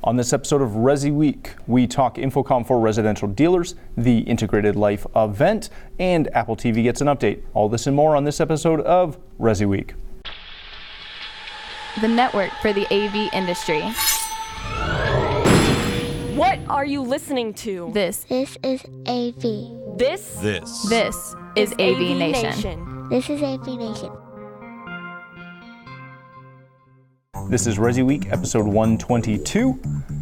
On this episode of ResiWeek, we talk InfoComm for residential dealers, the Integrated Life event, and Apple TV gets an update. All this and more on this episode of ResiWeek. The network for the AV industry. What are you listening to? This is AV. This is AVNation. This is AVNation. This is ResiWeek, episode 122,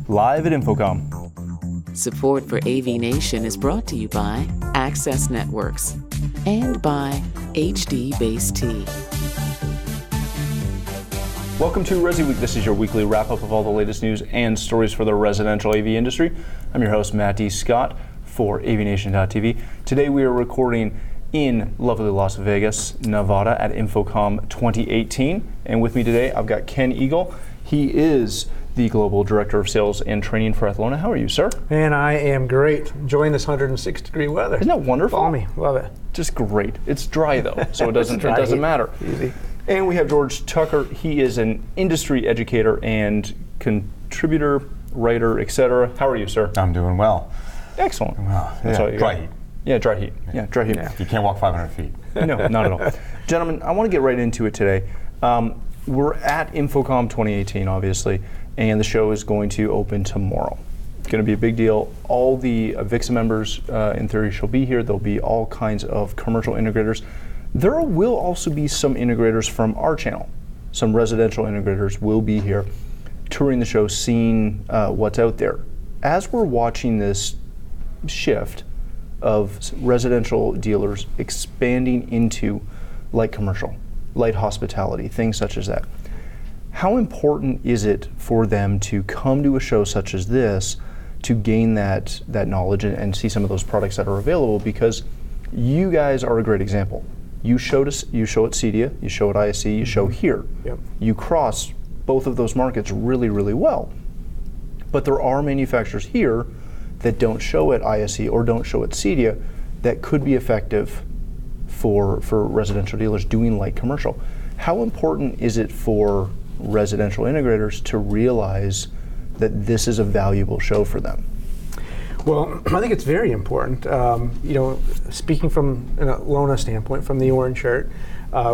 live at InfoComm. Support for AVNation is brought to you by Access Networks and by HD Base T. Welcome to ResiWeek. This is your weekly wrap-up of all the latest news and stories for the residential AV industry. I'm your host, Matt D. Scott, for AVNation.tv. Today we are recording in lovely Las Vegas, Nevada at InfoComm 2018. And with me today, I've got Ken Eagle. He is the Global Director of Sales and Training for Athlona. How are you, sir? Man, I am great. Enjoying this 106-degree weather. Isn't that wonderful? Balmy. Love it. Just great. It's dry, though, so it doesn't matter. Easy. And we have George Tucker. He is an industry educator and contributor, writer, etc. How are you, sir? I'm doing well. Excellent. Wow. That's all you dry got. heat. Yeah, dry heat. Yeah, dry heat. Yeah. You can't walk 500 feet. No, not at all. Gentlemen, I want to get right into it today. We're at InfoComm 2018, obviously, and the show is going to open tomorrow. It's going to be a big deal. All the VIXA members, in theory, shall be here. There'll be all kinds of commercial integrators. There will also be some integrators from our channel. Some residential integrators will be here, touring the show, seeing what's out there. As we're watching this shift of residential dealers expanding into light commercial, light hospitality, things such as that, how important is it for them to come to a show such as this to gain that knowledge and see some of those products that are available? Because you guys are a great example. You show at CEDIA, you show at ISE, you show here. Yep. You cross both of those markets really, really well. But there are manufacturers here that don't show at ISE or don't show at CEDIA that could be effective for residential dealers doing light commercial. How important is it for residential integrators to realize that this is a valuable show for them? Well, I think it's very important. Speaking from an Athlona standpoint, from the orange shirt,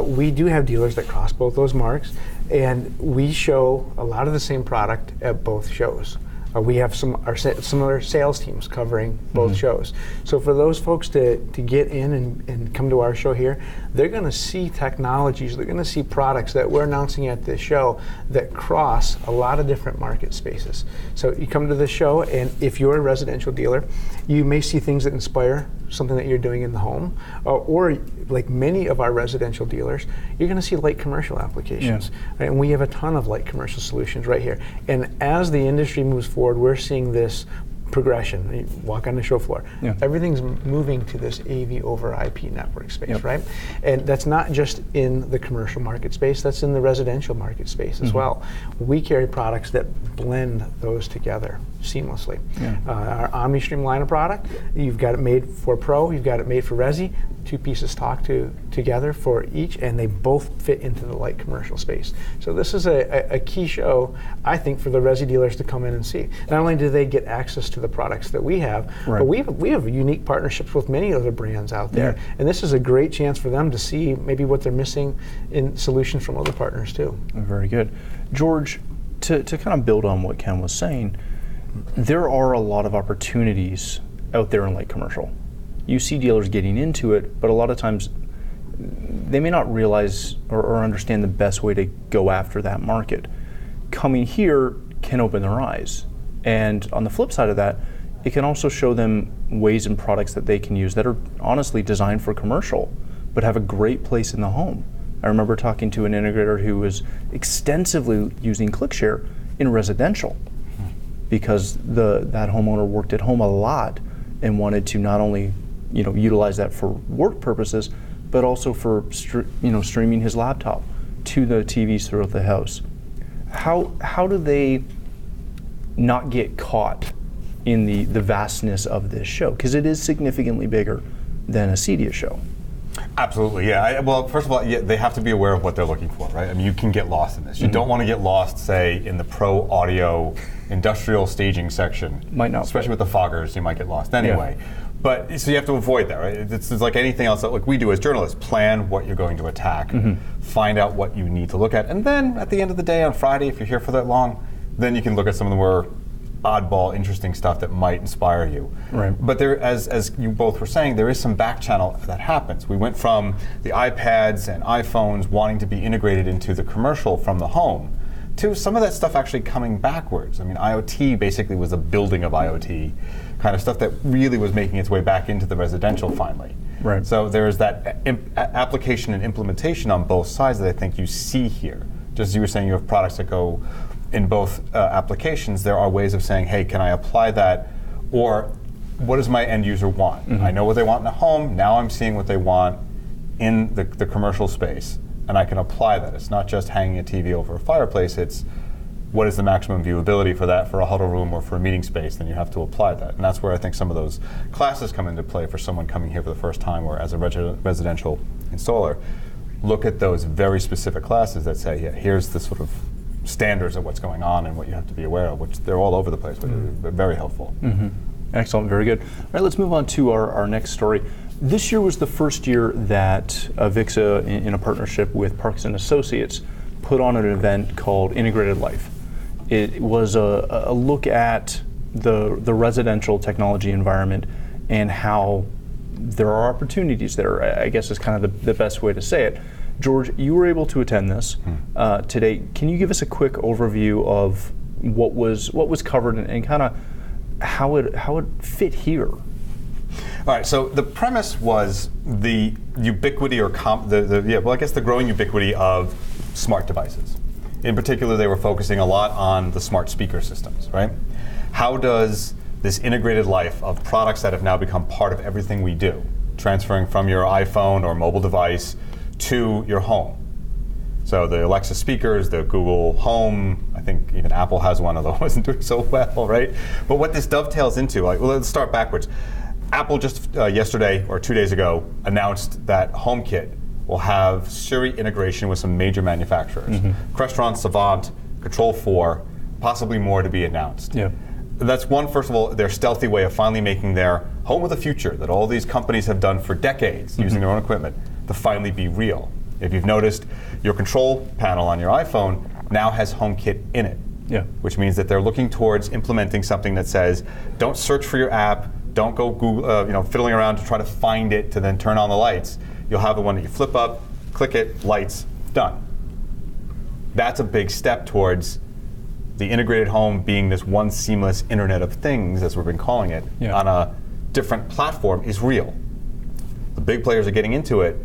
we do have dealers that cross both those marks, and we show a lot of the same product at both shows. We have similar sales teams covering both shows. So for those folks to get in and come to our show here, they're going to see technologies, they're going to see products that we're announcing at this show that cross a lot of different market spaces. So you come to this show, and if you're a residential dealer, you may see things that inspire something that you're doing in the home, or like many of our residential dealers, you're going to see light commercial applications. Yeah. Right? And we have a ton of light commercial solutions right here. And as the industry moves forward, we're seeing this progression. You walk on the show floor. Yeah. Everything's moving to this AV over IP network space, yep. Right? And that's not just in the commercial market space, that's in the residential market space as well. We carry products that blend those together seamlessly. Yeah. Our OmniStream line of product, you've got it made for Pro, you've got it made for Resi, two pieces talk together for each, and they both fit into the light commercial space. So this is a key show, I think, for the Resi dealers to come in and see. Not only do they get access to the products that we have, right, but we have unique partnerships with many other brands out there, yeah. And this is a great chance for them to see maybe what they're missing in solutions from other partners too. Very good. George, to kind of build on what Ken was saying, there are a lot of opportunities out there in light commercial. You see dealers getting into it, but a lot of times they may not realize or understand the best way to go after that market. Coming here can open their eyes. And on the flip side of that, it can also show them ways and products that they can use that are honestly designed for commercial, but have a great place in the home. I remember talking to an integrator who was extensively using ClickShare in residential because that homeowner worked at home a lot and wanted to not only utilize that for work purposes, but also for streaming his laptop to the TVs throughout the house. How do they not get caught in the vastness of this show? Because it is significantly bigger than a CEDIA show. Absolutely, yeah. Well, first of all, they have to be aware of what they're looking for, right? I mean, you can get lost in this. You don't want to get lost, say, in the pro audio industrial staging section. Might not. Especially with the foggers, you might get lost anyway. Yeah. But so you have to avoid that, right? It's like anything else that we do as journalists. Plan what you're going to attack, find out what you need to look at, and then at the end of the day on Friday, if you're here for that long, then you can look at some of the more oddball, interesting stuff that might inspire you. Right. But there, as you both were saying, there is some back channel that happens. We went from the iPads and iPhones wanting to be integrated into the commercial from the home to some of that stuff actually coming backwards. I mean, IoT basically was a building of IoT kind of stuff that really was making its way back into the residential finally. Right. So there's that application and implementation on both sides that I think you see here. Just as you were saying, you have products that go in both applications. There are ways of saying, hey, can I apply that? Or what does my end user want? I know what they want in a home. Now I'm seeing what they want in the commercial space, and I can apply that. It's not just hanging a TV over a fireplace. It's what is the maximum viewability for that for a huddle room or for a meeting space, then you have to apply that. And that's where I think some of those classes come into play for someone coming here for the first time or as a residential installer. Look at those very specific classes that say, yeah, here's the sort of standards of what's going on and what you have to be aware of, which they're all over the place, but they're very helpful. Excellent, very good. All right, let's move on to our next story. This year was the first year that AVIXA, in a partnership with Parks & Associates, put on an event called Integrated Life. It was a look at the residential technology environment and how there are opportunities there, I guess is kind of the best way to say it. George, you were able to attend this today. Can you give us a quick overview of what was covered and kind of how it fit here? All right. So the premise was the ubiquity, or I guess the growing ubiquity of smart devices. In particular, they were focusing a lot on the smart speaker systems. Right? How does this integrated life of products that have now become part of everything we do, transferring from your iPhone or mobile device to your home? So the Alexa speakers, the Google Home, I think even Apple has one, although it wasn't doing so well, right? But what this dovetails into, let's start backwards. Apple just yesterday or 2 days ago announced that HomeKit will have Siri integration with some major manufacturers. Crestron, Savant, Control4, possibly more to be announced. Yeah. That's one, first of all, their stealthy way of finally making their home of the future that all these companies have done for decades using their own equipment to finally be real. If you've noticed, your control panel on your iPhone now has HomeKit in it, which means that they're looking towards implementing something that says, don't search for your app, don't go Google, fiddling around to try to find it to then turn on the lights. You'll have the one that you flip up, click it, lights, done. That's a big step towards the integrated home being this one seamless Internet of Things, as we've been calling it, on a different platform is real. The big players are getting into it,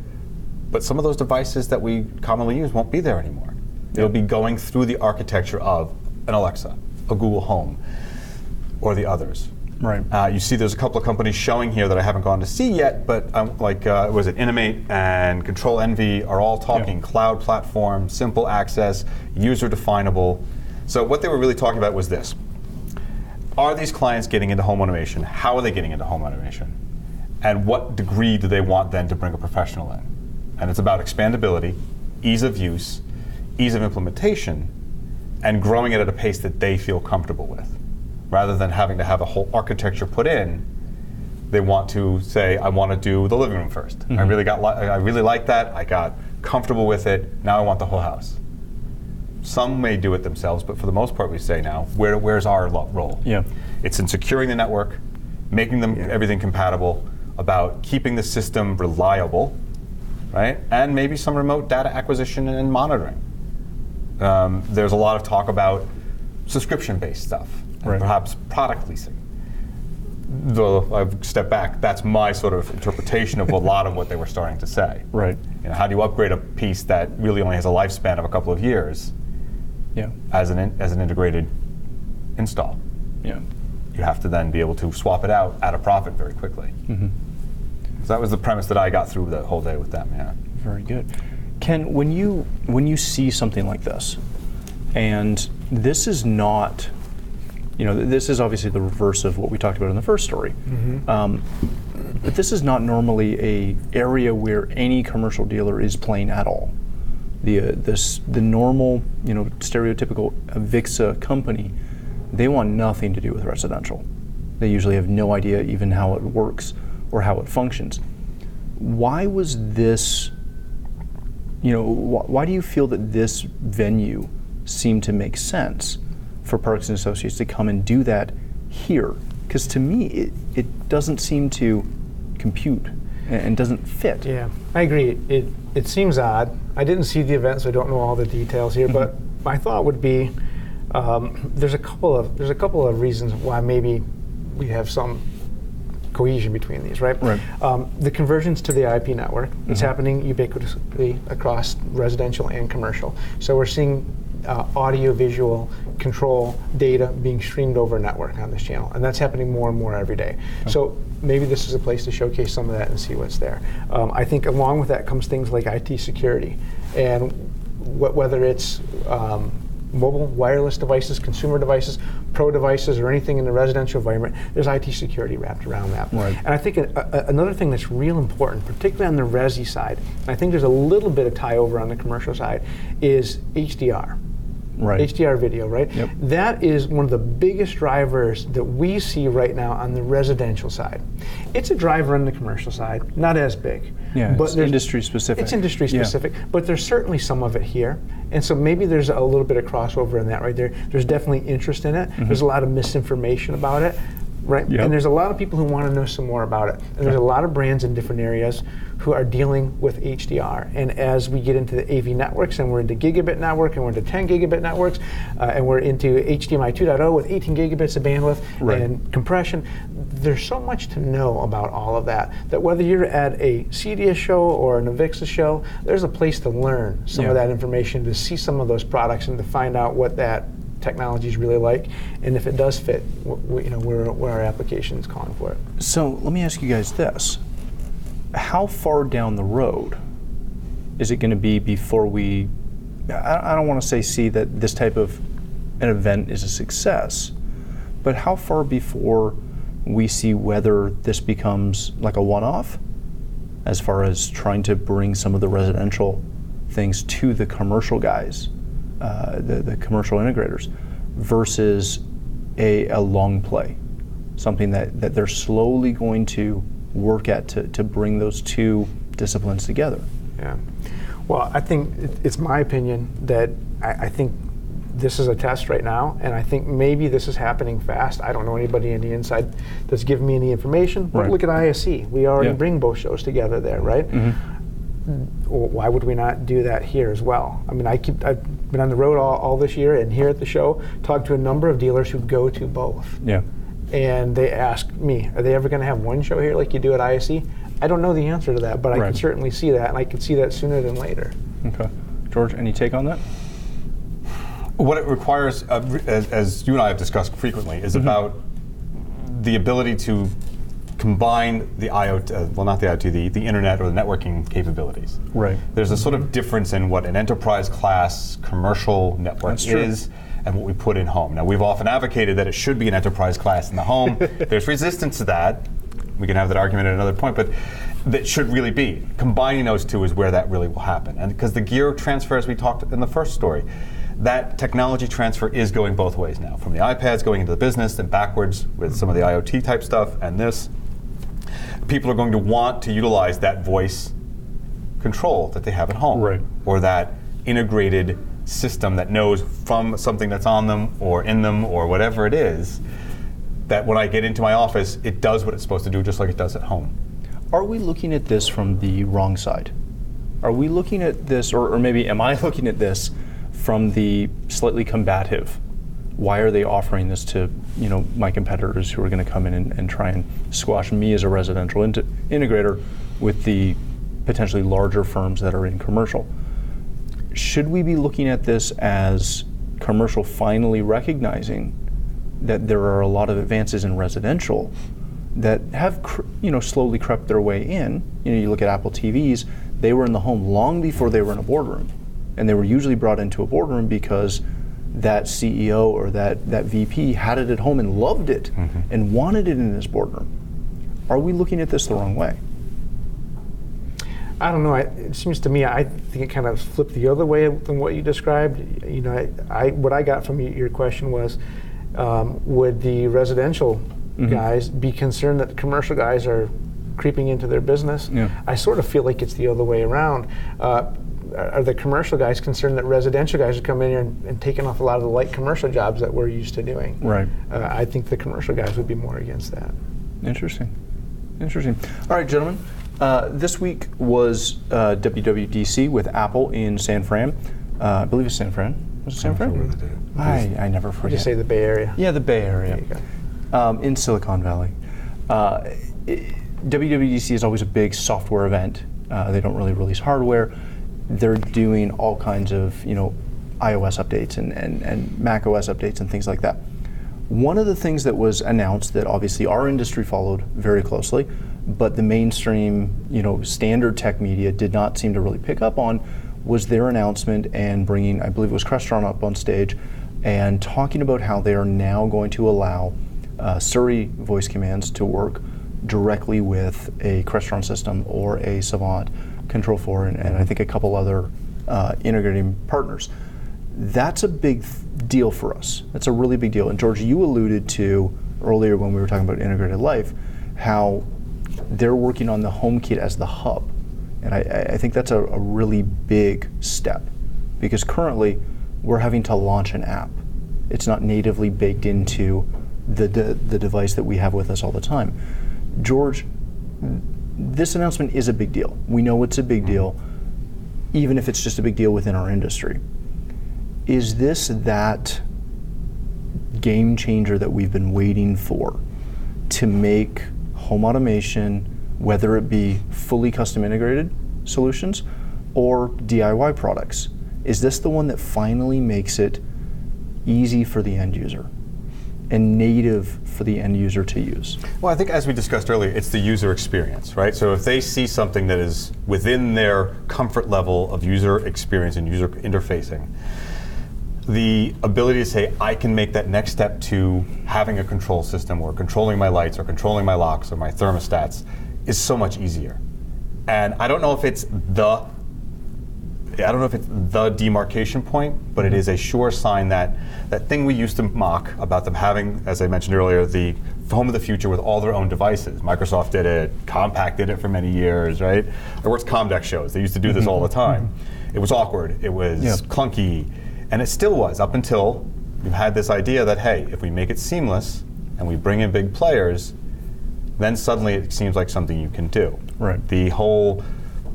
but some of those devices that we commonly use won't be there anymore. They'll be going through the architecture of an Alexa, a Google Home, or the others. Right. You see there's a couple of companies showing here that I haven't gone to see yet, but was it Intimate and Control Envy are all talking cloud platform, simple access, user definable. So what they were really talking about was this. Are these clients getting into home automation? How are they getting into home automation? And what degree do they want then to bring a professional in? And it's about expandability, ease of use, ease of implementation, and growing it at a pace that they feel comfortable with. Rather than having to have a whole architecture put in, they want to say, I want to do the living room first. I really like that. I got comfortable with it. Now I want the whole house. Some may do it themselves, but for the most part, we say now, where's our role? It's in securing the network, making them everything compatible, about keeping the system reliable, right? And maybe some remote data acquisition and monitoring. There's a lot of talk about subscription-based stuff, and perhaps product leasing. Though I've stepped back, that's my sort of interpretation of a lot of what they were starting to say. Right. How do you upgrade a piece that really only has a lifespan of a couple of years? As an integrated install. You have to then be able to swap it out at a profit very quickly. So that was the premise that I got through the whole day with them. Very good. Ken, when you see something like this, and this is not This is obviously the reverse of what we talked about in the first story. But this is not normally a area where any commercial dealer is playing at all. The normal, stereotypical VIXA company, they want nothing to do with residential. They usually have no idea even how it works or how it functions. Why was this, why do you feel that this venue seemed to make sense for Parks and Associates to come and do that here? Because to me, it doesn't seem to compute and doesn't fit. Yeah, I agree. It seems odd. I didn't see the event, so I don't know all the details here. But my thought would be there's a couple of reasons why maybe we have some cohesion between these, right? The conversions to the IP network, it's happening ubiquitously across residential and commercial. So we're seeing audio-visual control data being streamed over a network on this channel, and that's happening more and more every day. So maybe this is a place to showcase some of that and see what's there. I think along with that comes things like IT security, and whether it's mobile, wireless devices, consumer devices, pro devices, or anything in the residential environment, there's IT security wrapped around that. And I think another thing that's real important, particularly on the resi side, and I think there's a little bit of tie over on the commercial side, is HDR. HDR video, right? That is one of the biggest drivers that we see right now on the residential side. It's a driver on the commercial side, not as big. But it's industry specific. It's industry specific, but there's certainly some of it here. And so maybe there's a little bit of crossover in that right there. There's definitely interest in it. There's a lot of misinformation about it. And there's a lot of people who want to know some more about it. And there's a lot of brands in different areas who are dealing with HDR. And as we get into the AV networks, and we're into gigabit network, and we're into 10 gigabit networks, and we're into HDMI 2.0 with 18 gigabits of bandwidth and compression, there's so much to know about all of that, that whether you're at a CEDIA show or an AVIXA show, there's a place to learn some of that information, to see some of those products, and to find out what that technology is really like, and if it does fit, where our application is calling for it. So let me ask you guys this: how far down the road is it going to be before we? I don't want to say see that this type of an event is a success, but how far before we see whether this becomes like a one-off, as far as trying to bring some of the residential things to the commercial guys, the commercial integrators, versus a long play, something that they're slowly going to work at to bring those two disciplines together. Well, I think it's my opinion that I think this is a test right now, and I think maybe this is happening fast. I don't know anybody on the inside that's giving me any information, but look at ISE. We already bring both shows together there, right? Why would we not do that here as well? I mean, I've been on the road all this year, and here at the show, talked to a number of dealers who go to both. And they ask me, are they ever going to have one show here like you do at ISE? I don't know the answer to that, but I can certainly see that, and I can see that sooner than later. Okay. George, any take on that? What it requires, as you and I have discussed frequently, is about the ability to combine the IoT, well, not the IoT, the internet or the networking capabilities. There's a sort of difference in what an enterprise class commercial network is and what we put in home. Now, we've often advocated that it should be an enterprise class in the home. There's resistance to that. We can have that argument at another point, but that should really be. Combining those two is where that really will happen. And because the gear transfer, as we talked in the first story, that technology transfer is going both ways now, from the iPads going into the business and backwards with some of the IoT type stuff and this. People are going to want to utilize that voice control that they have at home, or that integrated system that knows from something that's on them or in them or whatever it is, that when I get into my office, it does what it's supposed to do just like it does at home. Are we looking at this from the wrong side? Are we looking at this, or maybe am I looking at this from the slightly combative? Why are they offering this to my competitors who are going to come in and try and squash me as a residential integrator with the potentially larger firms that are in commercial? Should we be looking at this as commercial finally recognizing that there are a lot of advances in residential that have slowly crept their way in? You look at Apple TVs, they were in the home long before they were in a boardroom. And they were usually brought into a boardroom because that CEO or that VP had it at home and loved it and wanted it in his boardroom. Are we looking at this the wrong way? I don't know. It seems to me, I think it kind of flipped the other way than what you described. You know, what I got from your question was, would the residential guys be concerned that the commercial guys are creeping into their business? Yeah. I sort of feel like it's the other way around. Are the commercial guys concerned that residential guys are coming in here and taking off a lot of the light commercial jobs that we're used to doing? Right. I think the commercial guys would be more against that. Interesting. All right, gentlemen. This week was WWDC with Apple in San Fran. I believe it's San Fran. Was it San Fran? I never forget. Just say the Bay Area. Yeah, the Bay Area. There you go. In Silicon Valley. WWDC is always a big software event. They don't really release hardware. They're doing all kinds of, iOS updates and Mac OS updates and things like that. One of the things that was announced that obviously our industry followed very closely, but the mainstream, standard tech media did not seem to really pick up on, was their announcement and bringing, I believe it was Crestron up on stage, and talking about how they are now going to allow Siri voice commands to work directly with a Crestron system or a Savant Control4 and I think a couple other integrating partners. That's a big deal for us. That's a really big deal. And George, you alluded to earlier when we were talking about integrated life, how they're working on the HomeKit as the hub. And I think that's a really big step, because currently we're having to launch an app. It's not natively baked into the device that we have with us all the time. George, this announcement is a big deal. We know it's a big deal, even if it's just a big deal within our industry. Is this that game changer that we've been waiting for to make home automation, whether it be fully custom integrated solutions or DIY products? Is this the one that finally makes it easy for the end user and native for the end user to use? Well, I think as we discussed earlier, it's the user experience, right? So if they see something that is within their comfort level of user experience and user interfacing, the ability to say, I can make that next step to having a control system or controlling my lights or controlling my locks or my thermostats is so much easier. And I don't know if it's the demarcation point, but it is a sure sign that that thing we used to mock about them having, as I mentioned earlier, the home of the future with all their own devices. Microsoft did it, Compaq did it for many years, right? I worked Comdex shows. They used to do this all the time. It was awkward, it was clunky, and it still was, up until you had this idea that, hey, if we make it seamless and we bring in big players, then suddenly it seems like something you can do. Right. The whole,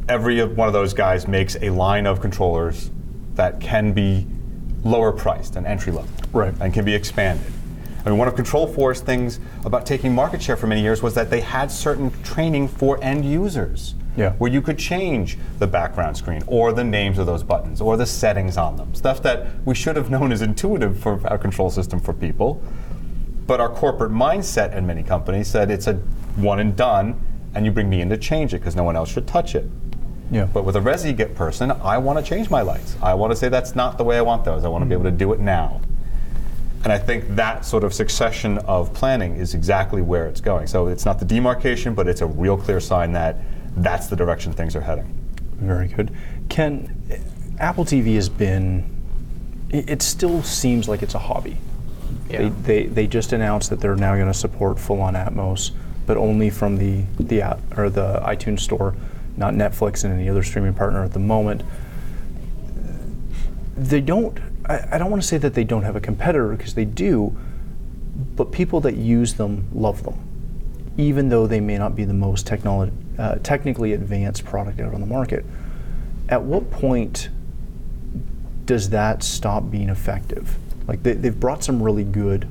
every one of those guys makes a line of controllers that can be lower priced and entry level. Right. And can be expanded. I mean, one of Control4's things about taking market share for many years was that they had certain training for end users. Yeah. Where you could change the background screen or the names of those buttons or the settings on them. Stuff that we should have known is intuitive for our control system for people. But our corporate mindset in many companies said it's a one and done, and you bring me in to change it because no one else should touch it. Yeah. But with a ResiGet person, I want to change my lights. I want to say that's not the way I want those. I want to be able to do it now. And I think that sort of succession of planning is exactly where it's going. So it's not the demarcation, but it's a real clear sign that that's the direction things are heading. Very good. Ken, Apple TV has been, it still seems like it's a hobby. Yeah. They just announced that they're now going to support full-on Atmos, but only from the app or the iTunes store, not Netflix and any other streaming partner at the moment. They don't, I don't want to say that they don't have a competitor, because they do, but people that use them love them, even though they may not be the most technically advanced product out on the market. At what point does that stop being effective? Like they've brought some really good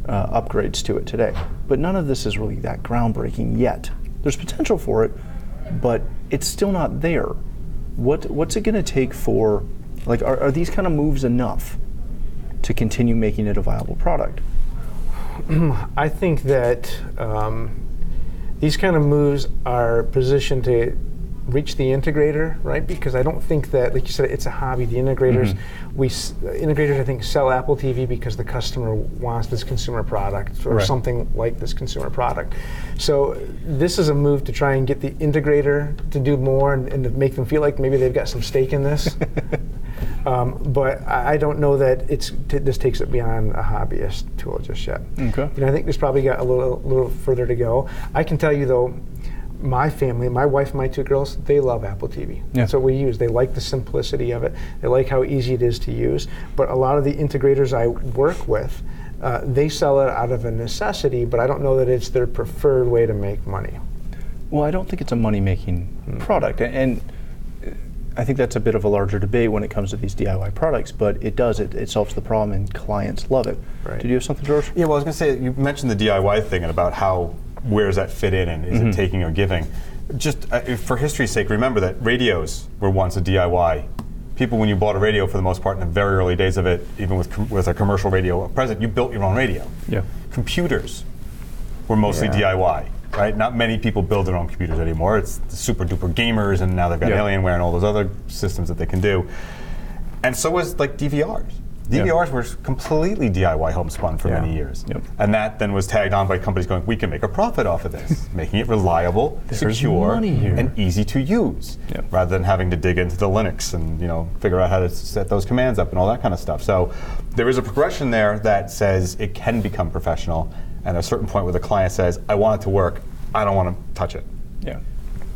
upgrades to it today, but none of this is really that groundbreaking yet. There's potential for it, but it's still not there. What's it going to take for, like, are these kind of moves enough to continue making it a viable product? I think that these kind of moves are positioned to reach the integrator, right? Because I don't think that, like you said, it's a hobby. The integrators, integrators I think sell Apple TV because the customer wants this consumer product or something like this consumer product. So this is a move to try and get the integrator to do more and to make them feel like maybe they've got some stake in this. But I don't know that this takes it beyond a hobbyist tool just yet. Okay. I think there's probably got a little further to go. I can tell you though, my family, my wife and my 2 girls, they love Apple TV. Yeah. That's what we use. They like the simplicity of it. They like how easy it is to use. But a lot of the integrators I work with, they sell it out of a necessity, but I don't know that it's their preferred way to make money. Well, I don't think it's a money-making product. And I think that's a bit of a larger debate when it comes to these DIY products, but it does. It solves the problem and clients love it. Right. Did you have something, George? Yeah, well, I was going to say, you mentioned the DIY thing and about how, where does that fit in and is it taking or giving? Just for history's sake, remember that radios were once a DIY. People, when you bought a radio, for the most part, in the very early days of it, even with a commercial radio present, you built your own radio. Yeah. Computers were mostly DIY. Right? Not many people build their own computers anymore. It's the super duper gamers, and now they've got Alienware and all those other systems that they can do. And so was like DVRs. DVRs were completely DIY homespun for many years. And that then was tagged on by companies going, we can make a profit off of this, making it reliable, secure, and easy to use, rather than having to dig into the Linux and figure out how to set those commands up and all that kind of stuff. So there is a progression there that says it can become professional, and at a certain point where the client says, I want it to work, I don't want to touch it. Yeah.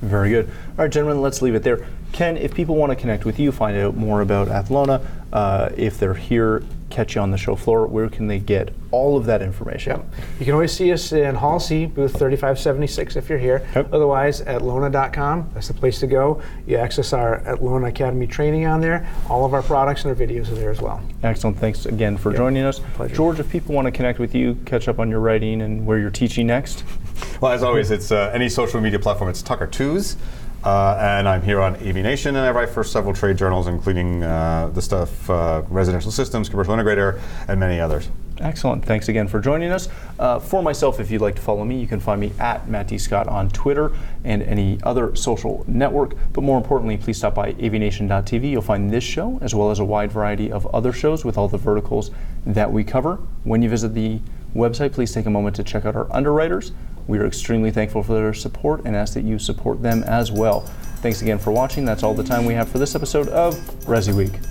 Very good. All right, gentlemen, let's leave it there. Ken, if people want to connect with you, find out more about Athlona, if they're here, catch you on the show floor, where can they get all of that information? You can always see us in Hall C, booth 3576 if you're here. Otherwise, atlona.com, that's the place to go. You access our Atlona Academy training on there. All of our products and our videos are there as well. Excellent. Thanks again for joining us. Pleasure. George, if people want to connect with you, catch up on your writing and where you're teaching next? Well, as always, it's any social media platform. It's Tucker Twos. And I'm here on AVNation, and I write for several trade journals, including the stuff Residential Systems, Commercial Integrator, and many others. Excellent. Thanks again for joining us. For myself, if you'd like to follow me, you can find me at Matt D. Scott on Twitter and any other social network. But more importantly, please stop by avnation.tv. You'll find this show as well as a wide variety of other shows with all the verticals that we cover. When you visit the website, please take a moment to check out our underwriters. We are extremely thankful for their support and ask that you support them as well. Thanks again for watching. That's all the time we have for this episode of ResiWeek.